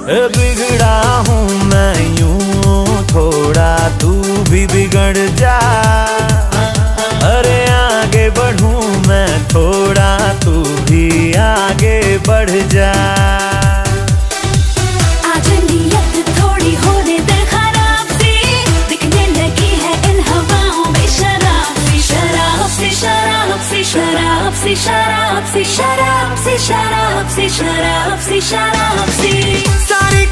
बिगड़ा हूँ मैं यूं थोड़ा, तू भी बिगड़ जा। अरे आगे बढ़ूं मैं थोड़ा, तू भी आगे बढ़ जा। आज नीयत थोड़ी होने दे खराब सी, दिखने लगी है इन हवाओं में शराब सी, शराब सी, शराब सी, शराब सी, शराब सी, शराब सी, शराब सी, शराब सी, शराब सी। सारी